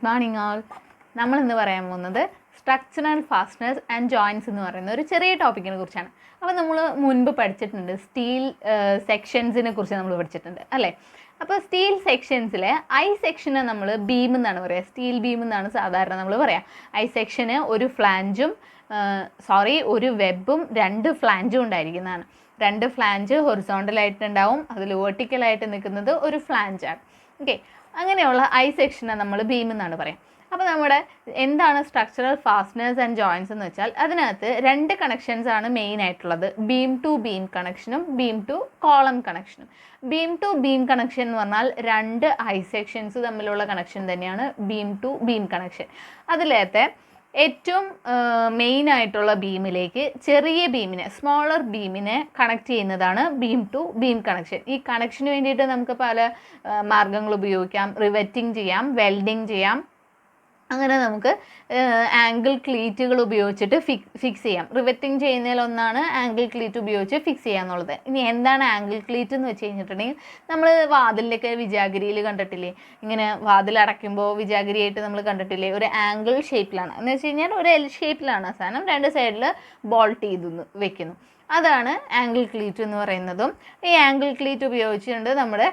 Good morning ആൾ. നമ്മളിന്ന് പറയാൻ പോകുന്നത് സ്ട്രക്ചറൽ ഫാസ്റ്റനേഴ്സ് ആൻഡ് ജോയിൻറ്റ്സ് എന്ന് പറയുന്ന ഒരു ചെറിയ ടോപ്പിക്കിനെ കുറിച്ചാണ്. അപ്പോൾ നമ്മൾ മുൻപ് പഠിച്ചിട്ടുണ്ട് സ്റ്റീൽ സെക്ഷൻസിനെ കുറിച്ച് നമ്മൾ പഠിച്ചിട്ടുണ്ട് അല്ലേ. അപ്പോൾ സ്റ്റീൽ സെക്ഷൻസിലെ ഐ സെക്ഷനെ നമ്മൾ ബീം എന്നാണ് പറയുക, സ്റ്റീൽ ബീം എന്നാണ് സാധാരണ നമ്മൾ പറയുക. ഐ സെക്ഷന് ഒരു വെബും രണ്ട് ഫ്ലാഞ്ചും ഉണ്ടായിരിക്കുന്നതാണ്. രണ്ട് ഫ്ലാഞ്ച് ഹൊറിസോണ്ടലായിട്ടുണ്ടാവും, അതിൽ വെർട്ടിക്കലായിട്ട് നിൽക്കുന്നത് ഒരു ഫ്ലാഞ്ചാണ്. ഓക്കെ, അങ്ങനെയുള്ള ഐ സെക്ഷനെ നമ്മൾ ബീം എന്നാണ് പറയാം. അപ്പോൾ നമ്മുടെ എന്താണ് സ്ട്രക്ചറൽ ഫാസ്റ്റനേഴ്സ് ആൻഡ് ജോയിൻറ്റ്സ് എന്ന് വെച്ചാൽ അതിനകത്ത് രണ്ട് കണക്ഷൻസ് ആണ് മെയിൻ ആയിട്ടുള്ളത്, ബീം ടു ബീം കണക്ഷനും ബീം ടു കോളം കണക്ഷനും. ബീം ടു ബീം കണക്ഷൻ എന്ന് പറഞ്ഞാൽ രണ്ട് ഐ സെക്ഷൻസ് തമ്മിലുള്ള കണക്ഷൻ തന്നെയാണ് ബീം ടു ബീം കണക്ഷൻ. അതിലത്തെ ഏറ്റവും മെയിൻ ആയിട്ടുള്ള ബീമിലേക്ക് ചെറിയ ബീമിനെ, സ്മോളർ ബീമിനെ കണക്ട് ചെയ്യുന്നതാണ് ബീം ടു ബീം കണക്ഷൻ. ഈ കണക്ഷന് വേണ്ടിയിട്ട് നമുക്ക് പല മാർഗങ്ങൾ ഉപയോഗിക്കാം. റിവെറ്റിംഗ് ചെയ്യാം, വെൽഡിങ് ചെയ്യാം, അങ്ങനെ നമുക്ക് ആംഗിൾ ക്ലീറ്റുകൾ ഉപയോഗിച്ചിട്ട് ഫിക്സ് ചെയ്യാം. റിവെറ്റിംഗ് ചെയ്യുന്നതിലൊന്നാണ് ആംഗിൾ ക്ലീറ്റ് ഉപയോഗിച്ച് ഫിക്സ് ചെയ്യുക എന്നുള്ളത്. ഇനി എന്താണ് ആംഗിൾ ക്ലീറ്റ് എന്ന് വെച്ച് കഴിഞ്ഞിട്ടുണ്ടെങ്കിൽ, നമ്മൾ വാതിലിൻ്റെയൊക്കെ വിജാഗിരിയിൽ കണ്ടിട്ടില്ലേ, ഇങ്ങനെ വാതിൽ അടയ്ക്കുമ്പോൾ വിജാഗിരിയായിട്ട് നമ്മൾ കണ്ടിട്ടില്ലേ, ഒരു ആംഗിൾ ഷേപ്പിലാണ്. എന്ന് വെച്ച് കഴിഞ്ഞാൽ ഒരു എൽ ഷേപ്പിലാണ് ആ സാധനം, രണ്ട് സൈഡിൽ ബോൾട്ട് ചെയ്ത് വെക്കുന്നു. അതാണ് ആംഗിൾ ക്ലീറ്റ് എന്ന് പറയുന്നതും. ഈ ആംഗിൾ ക്ലീറ്റ് ഉപയോഗിച്ചുകൊണ്ട് നമ്മുടെ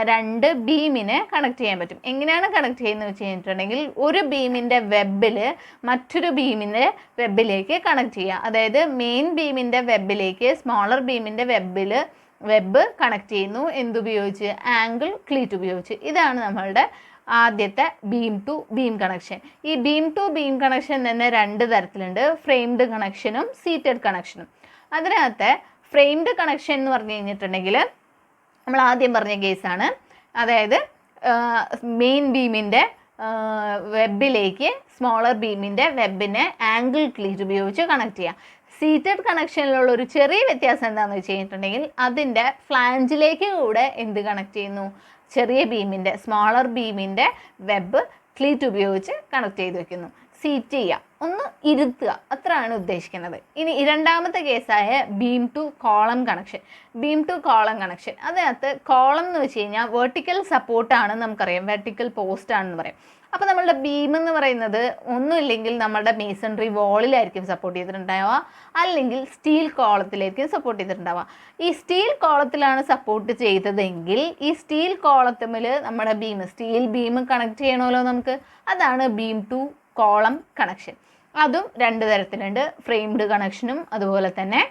രണ്ട് ബീമിനെ കണക്ട് ചെയ്യാൻ പറ്റും. എങ്ങനെയാണ് കണക്ട് ചെയ്യുന്നത് വെച്ച് കഴിഞ്ഞിട്ടുണ്ടെങ്കിൽ, ഒരു ബീമിൻ്റെ വെബിൽ മറ്റൊരു ബീമിൻ്റെ വെബിലേക്ക് കണക്ട് ചെയ്യുക. അതായത് മെയിൻ ബീമിൻ്റെ വെബിലേക്ക് സ്മോളർ ബീമിൻ്റെ വെബ് കണക്ട് ചെയ്യുന്നു. എന്തുപയോഗിച്ച്? ആംഗിൾ ക്ലീറ്റ് ഉപയോഗിച്ച്. ഇതാണ് നമ്മളുടെ ആദ്യത്തെ ബീം ടു ബീം കണക്ഷൻ. ഈ ബീം ടു ബീം കണക്ഷൻ തന്നെ രണ്ട് തരത്തിലുണ്ട്, ഫ്രെയിംഡ് കണക്ഷനും സീറ്റഡ് കണക്ഷനും. അതിനകത്ത് ഫ്രെയിംഡ് കണക്ഷൻ എന്ന് പറഞ്ഞു കഴിഞ്ഞിട്ടുണ്ടെങ്കിൽ നമ്മൾ ആദ്യം പറഞ്ഞ കേസാണ്. അതായത് മെയിൻ ബീമിൻ്റെ വെബിലേക്ക് സ്മോളർ ബീമിൻ്റെ വെബിനെ ആംഗിൾ ക്ലീറ്റ് ഉപയോഗിച്ച് കണക്ട് ചെയ്യാം. സീറ്റഡ് കണക്ഷനിലുള്ള ഒരു ചെറിയ വ്യത്യാസം എന്താണെന്ന് വെച്ച് കഴിഞ്ഞിട്ടുണ്ടെങ്കിൽ, അതിൻ്റെ ഫ്ലാഞ്ചിലേക്ക് കൂടെ എന്ത് കണക്ട് ചെയ്യുന്നു? ചെറിയ ബീമിൻ്റെ, സ്മോളർ ബീമിൻ്റെ വെബ് ക്ലീറ്റ് ഉപയോഗിച്ച് കണക്ട് ചെയ്ത് വെക്കുന്നു. സീറ്റ് ചെയ്യുക, ഒന്ന് ഇരുത്തുക, അത്രയാണ് ഉദ്ദേശിക്കുന്നത്. ഇനി രണ്ടാമത്തെ കേസായ beam to column connection. Beam to column connection, അതിനകത്ത് കോളം എന്ന് വെച്ച് കഴിഞ്ഞാൽ വെർട്ടിക്കൽ സപ്പോർട്ടാണെന്ന് നമുക്കറിയാം, വെർട്ടിക്കൽ പോസ്റ്റ് ആണെന്ന് പറയും. അപ്പോൾ നമ്മളുടെ ബീം എന്ന് പറയുന്നത് ഒന്നുമില്ലെങ്കിൽ നമ്മളുടെ മേസൺറി വാളിലായിരിക്കും സപ്പോർട്ട് ചെയ്തിട്ടുണ്ടാവുക, അല്ലെങ്കിൽ സ്റ്റീൽ കോളത്തിലായിരിക്കും സപ്പോർട്ട് ചെയ്തിട്ടുണ്ടാവുക. ഈ സ്റ്റീൽ കോളത്തിലാണ് സപ്പോർട്ട് ചെയ്തതെങ്കിൽ ഈ സ്റ്റീൽ കോളത്തിൽ നമ്മുടെ സ്റ്റീൽ ബീം കണക്ട് ചെയ്യണമല്ലോ നമുക്ക്. അതാണ് ബീം ടു കോളം കണക്ഷൻ. അതും രണ്ട് തരത്തിലുണ്ട്, ഫ്രെയിംഡ് കണക്ഷനും അതുപോലെ തന്നെ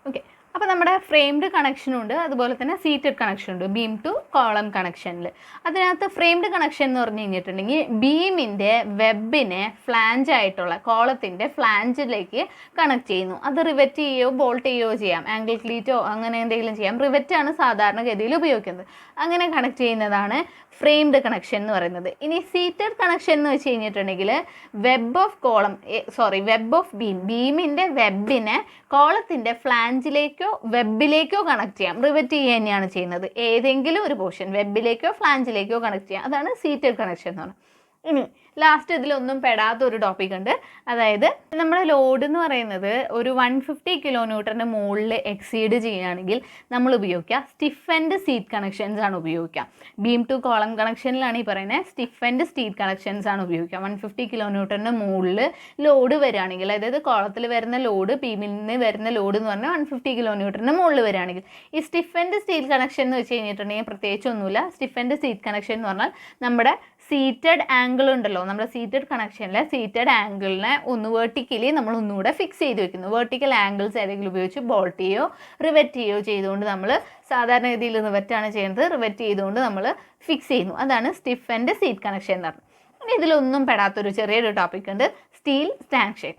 ഓക്കെ. അപ്പോൾ നമ്മുടെ ഫ്രെയിംഡ് കണക്ഷനും ഉണ്ട്, അതുപോലെ തന്നെ സീറ്റഡ് കണക്ഷൻ ഉണ്ട് ബീം ടു കോളം കണക്ഷനിൽ. അതിനകത്ത് ഫ്രെയിംഡ് കണക്ഷൻ എന്ന് പറഞ്ഞു കഴിഞ്ഞിട്ടുണ്ടെങ്കിൽ, ബീമിൻ്റെ വെബിനെ ഫ്ലാഞ്ചായിട്ടുള്ള കോളത്തിൻ്റെ ഫ്ലാഞ്ചിലേക്ക് കണക്ട് ചെയ്യുന്നു. അത് റിവെറ്റ് ചെയ്യുകയോ ബോൾട്ട് ചെയ്യുകയോ ചെയ്യാം, ആംഗിൾ ക്ലീറ്റോ അങ്ങനെ എന്തെങ്കിലും ചെയ്യാം. റിവെറ്റാണ് സാധാരണഗതിയിൽ ഉപയോഗിക്കുന്നത്. അങ്ങനെ കണക്ട് ചെയ്യുന്നതാണ് ഫ്രെയിംഡ് കണക്ഷൻ എന്ന് പറയുന്നത്. ഇനി സീറ്റഡ് കണക്ഷൻ എന്ന് വെച്ച് കഴിഞ്ഞിട്ടുണ്ടെങ്കിൽ, വെബ് ഓഫ് ബീമിൻ്റെ വെബിനെ കോളത്തിൻ്റെ ഫ്ലാഞ്ചിലേക്കോ വെബിലേക്കോ കണക്ട് ചെയ്യാം. റിവെറ്റ് ചെയ്യുക തന്നെയാണ് ചെയ്യുന്നത്. ഏതെങ്കിലും ഒരു പോർഷൻ വെബിലേക്കോ ഫ്ലാഞ്ചിലേക്കോ കണക്ട് ചെയ്യാം. അതാണ് സീറ്റഡ് കണക്ഷൻ എന്ന് പറയുന്നത്. ഇനി ലാസ്റ്റ് ഇതിലൊന്നും പെടാത്ത ഒരു ടോപ്പിക് ഉണ്ട്. അതായത് നമ്മുടെ ലോഡ് എന്ന് പറയുന്നത് ഒരു 150 kN മുകളിൽ എക്സീഡ് ചെയ്യുകയാണെങ്കിൽ നമ്മൾ ഉപയോഗിക്കുക സ്റ്റിഫ് ആൻഡ് സീറ്റ് കണക്ഷൻസ് ആണ് ഉപയോഗിക്കുക. ബീം ടു കോളം കണക്ഷനിലാണ് ഈ പറയുന്നത് സ്റ്റിഫ് ആൻഡ് സ്റ്റീറ്റ് കണക്ഷൻസ് ആണ് ഉപയോഗിക്കുക. 150 kN മുകളിൽ ലോഡ് വരികയാണെങ്കിൽ, അതായത് കോളത്തിൽ വരുന്ന ലോഡ്, ബീമിൽ നിന്ന് വരുന്ന ലോഡ് എന്ന് പറഞ്ഞാൽ 150 kN മുകളിൽ വരികയാണെങ്കിൽ, ഈ സ്റ്റിഫ് ആൻഡ് സ്റ്റീറ്റ് കണക്ഷൻ എന്ന് വെച്ച് കഴിഞ്ഞിട്ടുണ്ടെങ്കിൽ പ്രത്യേകിച്ചൊന്നുമില്ല. സ്റ്റിഫ് ആൻഡ് സ്റ്റീറ്റ് കണക്ഷൻ എന്ന് പറഞ്ഞാൽ നമ്മുടെ സീറ്റഡ് ആംഗിൾ ഉണ്ടല്ലോ, നമ്മുടെ സീറ്റഡ് കണക്ഷനിലെ സീറ്റഡ് ആംഗിളിനെ ഒന്ന് വെർട്ടിക്കലി നമ്മൾ ഒന്നുകൂടെ ഫിക്സ് ചെയ്ത് വെക്കുന്നു. വെർട്ടിക്കൽ ആംഗിൾസ് ഏതെങ്കിലും ഉപയോഗിച്ച് ബോൾട്ട് ചെയ്യോ റിവെറ്റ് ചെയ്യോ ചെയ്തുകൊണ്ട്, നമ്മൾ സാധാരണഗതിയിൽ റിവെറ്റാണ് ചെയ്യുന്നത്, റിവെറ്റ് ചെയ്തുകൊണ്ട് നമ്മൾ ഫിക്സ് ചെയ്യുന്നു. അതാണ് സ്റ്റിഫ് ആൻഡ് സീറ്റ് കണക്ഷൻ എന്ന് പറഞ്ഞത്. ഇനി ഇതിലൊന്നും പെടാത്തൊരു ചെറിയൊരു ടോപ്പിക് ഉണ്ട്, സ്റ്റീൽ സ്റ്റാൻഷൻ.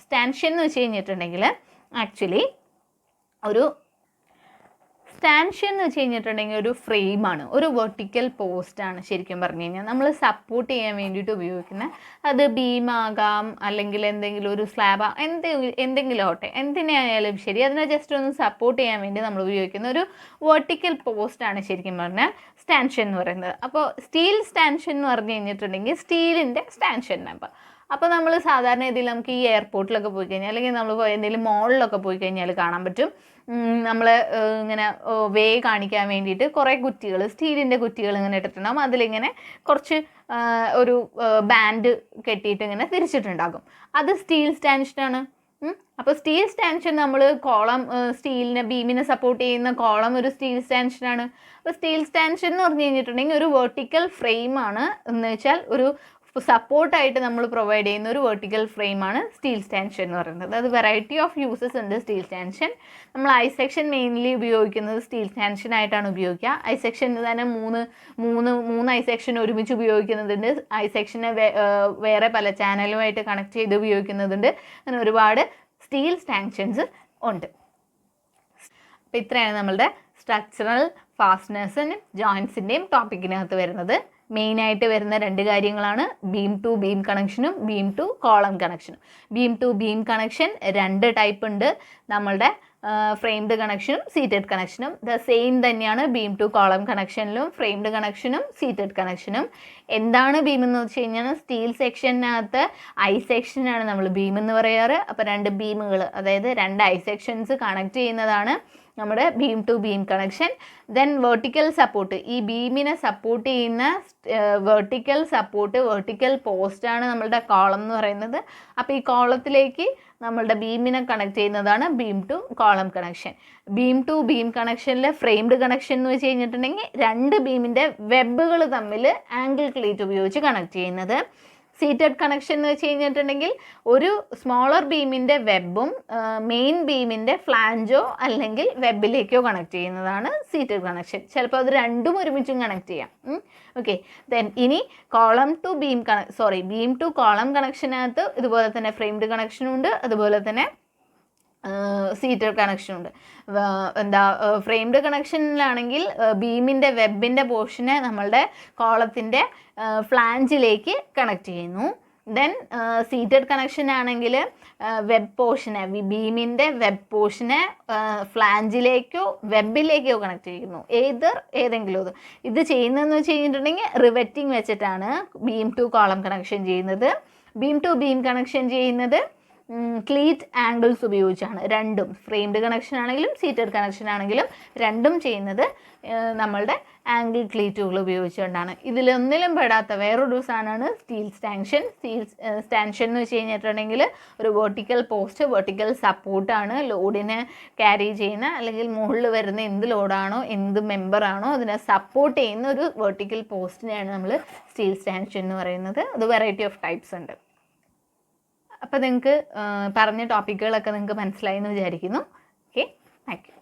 സ്റ്റാൻഷൻ എന്ന് വെച്ച് കഴിഞ്ഞിട്ടുണ്ടെങ്കിൽ ആക്ച്വലി സ്റ്റാൻഷൻ എന്ന് വെച്ച് കഴിഞ്ഞിട്ടുണ്ടെങ്കിൽ ഒരു ഫ്രെയിമാണ്, ഒരു വെർട്ടിക്കൽ പോസ്റ്റാണ്. ശരിക്കും പറഞ്ഞു കഴിഞ്ഞാൽ നമ്മൾ സപ്പോർട്ട് ചെയ്യാൻ വേണ്ടിയിട്ട് ഉപയോഗിക്കുന്ന, അത് ബീമാകാം അല്ലെങ്കിൽ എന്തെങ്കിലും ഒരു സ്ലാബ്, എന്തെങ്കിലും ആവട്ടെ, എന്തിനായാലും ശരി, അതിനെ ജസ്റ്റ് ഒന്ന് സപ്പോർട്ട് ചെയ്യാൻ വേണ്ടി നമ്മൾ ഉപയോഗിക്കുന്ന ഒരു വെർട്ടിക്കൽ പോസ്റ്റാണ് ശരിക്കും പറഞ്ഞാൽ സ്റ്റാൻഷൻ എന്ന് പറയുന്നത്. അപ്പോൾ സ്റ്റീൽ സ്റ്റാൻഷൻ എന്ന് പറഞ്ഞു കഴിഞ്ഞിട്ടുണ്ടെങ്കിൽ സ്റ്റീലിൻ്റെ സ്റ്റാൻഷൻ. അപ്പോൾ അപ്പോൾ നമ്മൾ സാധാരണ ഇതിൽ നമുക്ക് ഈ എയർപോർട്ടിലൊക്കെ പോയി കഴിഞ്ഞാൽ അല്ലെങ്കിൽ നമ്മൾ എന്തെങ്കിലും മോളിലൊക്കെ പോയി കഴിഞ്ഞാൽ കാണാൻ പറ്റും. നമ്മൾ ഇങ്ങനെ വേ കാണിക്കാൻ വേണ്ടിയിട്ട് കുറേ കുറ്റികൾ, സ്റ്റീലിൻ്റെ കുറ്റികൾ ഇങ്ങനെ ഇട്ടിട്ടുണ്ടാകും. അതിലിങ്ങനെ കുറച്ച് ഒരു ബാൻഡ് കെട്ടിയിട്ട് ഇങ്ങനെ തിരിച്ചിട്ടുണ്ടാകും. അത് സ്റ്റീൽ സ്റ്റാൻഷനാണ്. അപ്പോൾ സ്റ്റീൽ സ്റ്റാൻഷൻ നമ്മൾ കോളം, സ്റ്റീലിനെ ബീമിനെ സപ്പോർട്ട് ചെയ്യുന്ന കോളം ഒരു സ്റ്റീൽ സ്റ്റാൻഷനാണ്. അപ്പോൾ സ്റ്റീൽ സ്റ്റാൻഷൻ എന്ന് പറഞ്ഞു കഴിഞ്ഞിട്ടുണ്ടെങ്കിൽ ഒരു വെർട്ടിക്കൽ ഫ്രെയിമാണ്. എന്ന് വെച്ചാൽ ഒരു സപ്പോർട്ടായിട്ട് നമ്മൾ പ്രൊവൈഡ് ചെയ്യുന്ന ഒരു വെർട്ടിക്കൽ ഫ്രെയിമാണ് സ്റ്റീൽ സ്റ്റാൻഷൻ എന്ന് പറയുന്നത്. അത് വെറൈറ്റി ഓഫ് യൂസസ് ഉണ്ട് സ്റ്റീൽ സ്റ്റാൻഷൻ. നമ്മൾ ഐ സെക്ഷൻ മെയിൻലി ഉപയോഗിക്കുന്നത് സ്റ്റീൽ സ്റ്റാൻഷനായിട്ടാണ് ഉപയോഗിക്കുക. ഐ സെക്ഷന് തന്നെ മൂന്ന് ഐ സെക്ഷൻ ഒരുമിച്ച് ഉപയോഗിക്കുന്നതുണ്ട്. ഐ സെക്ഷനെ വേറെ പല ചാനലുമായിട്ട് കണക്ട് ചെയ്ത് ഉപയോഗിക്കുന്നതുണ്ട്. അങ്ങനെ ഒരുപാട് സ്റ്റീൽ സ്റ്റാൻഷൻസ് ഉണ്ട്. അപ്പോൾ ഇത്രയാണ് നമ്മളുടെ സ്ട്രക്ചറൽ ഫാസ്റ്റനേഴ്സിനും ജോയിൻസിൻ്റെയും ടോപ്പിക്കിനകത്ത് വരുന്നത്. മെയിനായിട്ട് വരുന്ന 2 കാര്യങ്ങളാണ് ബീം ടു ബീം കണക്ഷനും ബീം ടു കോളം കണക്ഷനും. Beam to beam connection 2 type ഉണ്ട്. നമ്മളുടെ ഫ്രെയിംഡ് കണക്ഷനും സീറ്റഡ് കണക്ഷനും സെയിം തന്നെയാണ് ബീം ടു കോളം കണക്ഷനിലും ഫ്രെയിംഡ് കണക്ഷനും സീറ്റഡ് കണക്ഷനും. എന്താണ് ബീം എന്ന് വെച്ച് കഴിഞ്ഞാൽ സ്റ്റീൽ സെക്ഷനകത്ത് ഐ സെക്ഷനാണ് നമ്മൾ ബീം എന്ന് പറയാറ്. അപ്പോൾ 2 ബീമുകൾ, അതായത് 2 ഐ സെക്ഷൻസ് കണക്ട് ചെയ്യുന്നതാണ് നമ്മുടെ beam to beam connection. Then vertical support, ഈ ബീമിനെ സപ്പോർട്ട് ചെയ്യുന്ന വെർട്ടിക്കൽ പോസ്റ്റാണ് നമ്മളുടെ കോളം എന്ന് പറയുന്നത്. അപ്പോൾ ഈ കോളത്തിലേക്ക് നമ്മളുടെ ബീമിനെ കണക്ട് ചെയ്യുന്നതാണ് beam to column connection. Beam to ബീം കണക്ഷനിലെ ഫ്രെയിംഡ് കണക്ഷൻ എന്ന് വെച്ച് കഴിഞ്ഞിട്ടുണ്ടെങ്കിൽ 2 ബീമിൻ്റെ വെബുകൾ തമ്മിൽ ആംഗിൾ ക്ലീറ്റ് ഉപയോഗിച്ച് കണക്ട് ചെയ്യുന്നത്. സീറ്റഡ് കണക്ഷൻ എന്ന് വെച്ച് കഴിഞ്ഞിട്ടുണ്ടെങ്കിൽ ഒരു സ്മോളർ ബീമിൻ്റെ വെബും മെയിൻ ബീമിൻ്റെ ഫ്ലാഞ്ചോ അല്ലെങ്കിൽ വെബിലേക്കോ കണക്ട് ചെയ്യുന്നതാണ് സീറ്റഡ് കണക്ഷൻ. ചിലപ്പോൾ അത് രണ്ടും ഒരുമിച്ചും കണക്ട് ചെയ്യാം. ഓക്കെ, ദെൻ ഇനി ബീം ടു കോളം കണക്ഷനകത്ത് ഇതുപോലെ തന്നെ ഫ്രെയിംഡ് കണക്ഷനും ഉണ്ട്, അതുപോലെ തന്നെ സീറ്റഡ് കണക്ഷനുണ്ട്. ഫ്രെയിംഡ് കണക്ഷനിലാണെങ്കിൽ ബീമിൻ്റെ വെബിൻ്റെ പോർഷനെ നമ്മളുടെ കോളത്തിൻ്റെ ഫ്ലാഞ്ചിലേക്ക് കണക്ട് ചെയ്യുന്നു. ദെൻ സീറ്റഡ് കണക്ഷൻ ആണെങ്കിൽ ബീമിൻ്റെ വെബ് പോർഷനെ ഫ്ലാഞ്ചിലേക്കോ വെബിലേക്കോ കണക്ട് ചെയ്യുന്നു. ഏതെങ്കിലും ഇത് ചെയ്യുന്നതെന്ന് വെച്ച് കഴിഞ്ഞിട്ടുണ്ടെങ്കിൽ റിവെറ്റിംഗ് വെച്ചിട്ടാണ് ബീം ടു കോളം കണക്ഷൻ ചെയ്യുന്നത്. ബീം ടു ബീം കണക്ഷൻ ചെയ്യുന്നത് ക്ലീറ്റ് ആംഗിൾസ് ഉപയോഗിച്ചാണ്. രണ്ടും ഫ്രെയിംഡ് കണക്ഷൻ ആണെങ്കിലും സീറ്റഡ് കണക്ഷൻ ആണെങ്കിലും രണ്ടും ചെയ്യുന്നത് നമ്മളുടെ ആംഗിൾ ക്ലീറ്റുകൾ ഉപയോഗിച്ചുകൊണ്ടാണ്. ഇതിലൊന്നിലും പെടാത്ത വേറൊരു സാധനമാണ് സ്റ്റീൽ സ്റ്റാൻഷൻ. സ്റ്റാൻഷൻ എന്ന് വെച്ച് കഴിഞ്ഞിട്ടുണ്ടെങ്കിൽ ഒരു വെർട്ടിക്കൽ സപ്പോർട്ടാണ്. ലോഡിനെ ക്യാരി ചെയ്യുന്ന അല്ലെങ്കിൽ മുകളിൽ വരുന്ന എന്ത് ലോഡാണോ എന്ത് മെമ്പറാണോ അതിനെ സപ്പോർട്ട് ചെയ്യുന്ന ഒരു വെർട്ടിക്കൽ പോസ്റ്റിനെയാണ് നമ്മൾ സ്റ്റീൽ സ്റ്റാൻഷൻ എന്ന് പറയുന്നത്. അത് വെറൈറ്റി ഓഫ് ടൈപ്സ് ഉണ്ട്. അപ്പോൾ നിങ്ങൾക്ക് പറഞ്ഞ ടോപ്പിക്കുകളൊക്കെ നിങ്ങൾക്ക് മനസ്സിലായി എന്ന് വിചാരിക്കുന്നു. Okay, thank you.